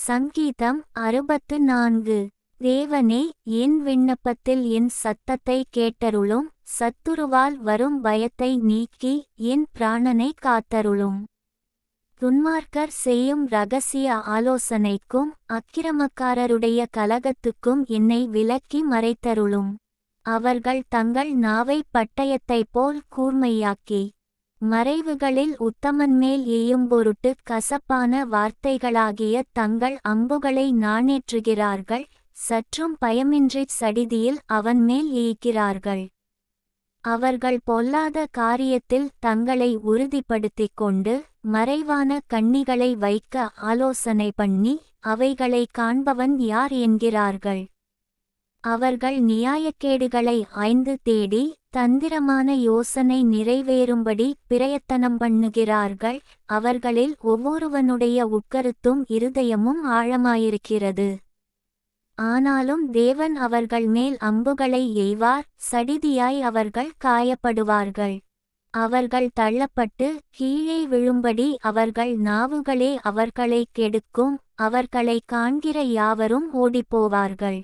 சங்கீதம் 64. தேவனே, என் விண்ணப்பத்தில் என் சத்தத்தை கேட்டருளும். சத்துருவால் வரும் பயத்தை நீக்கி என் பிராணனை காத்தருளும். துன்மார்க்கர் செய்யும் இரகசிய ஆலோசனைக்கும் அக்கிரமக்காரருடைய கலகத்துக்கும் என்னை விலக்கி மறைத்தருளும். அவர்கள் தங்கள் நாவை பட்டயத்தைப் போல் கூர்மையாக்கி மறைவுகளில் உத்தமன்மேல் எய்யும்பொருட்டு கசப்பான வார்த்தைகளாகிய தங்கள் அம்புகளை நாணேற்றுகிறார்கள். சற்றும் பயமின்றிச் சடிதியில் அவன்மேல் எய்கிறார்கள். அவர்கள் பொல்லாத காரியத்தில் தங்களை உறுதிப்படுத்திக் கொண்டு மறைவான கண்ணிகளை வைக்க ஆலோசனை பண்ணி அவைகளை காண்பவன் யார் என்கிறார்கள். அவர்கள் நியாயக்கேடுகளை ஆய்ந்து தேடி தந்திரமான யோசனை நிறைவேறும்படி பிரயத்தனம் பண்ணுகிறார்கள். அவர்களில் ஒவ்வொருவனுடைய உட்கருத்தும் இருதயமும் ஆழமாயிருக்கிறது. ஆனாலும் தேவன் அவர்கள் மேல் அம்புகளை எய்வார். சடிதியாய் அவர்கள் காயப்படுவார்கள். அவர்கள் தள்ளப்பட்டு கீழே விழும்படி அவர்கள் நாவுகளே அவர்களை கெடுக்கும். அவர்களை காண்கிற யாவரும் ஓடிப்போவார்கள்.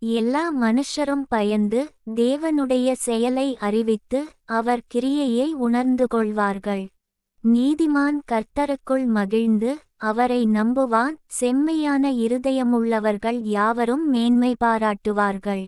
எல்லா மனுஷரும் பயந்து தேவனுடைய செயலை அறிவித்து அவர் கிரியையை உணர்ந்து கொள்வார்கள். நீதிமான் கர்த்தருக்குள் மகிழ்ந்து அவரை நம்புவான். செம்மையான இருதயமுள்ளவர்கள் யாவரும் மேன்மை பாராட்டுவார்கள்.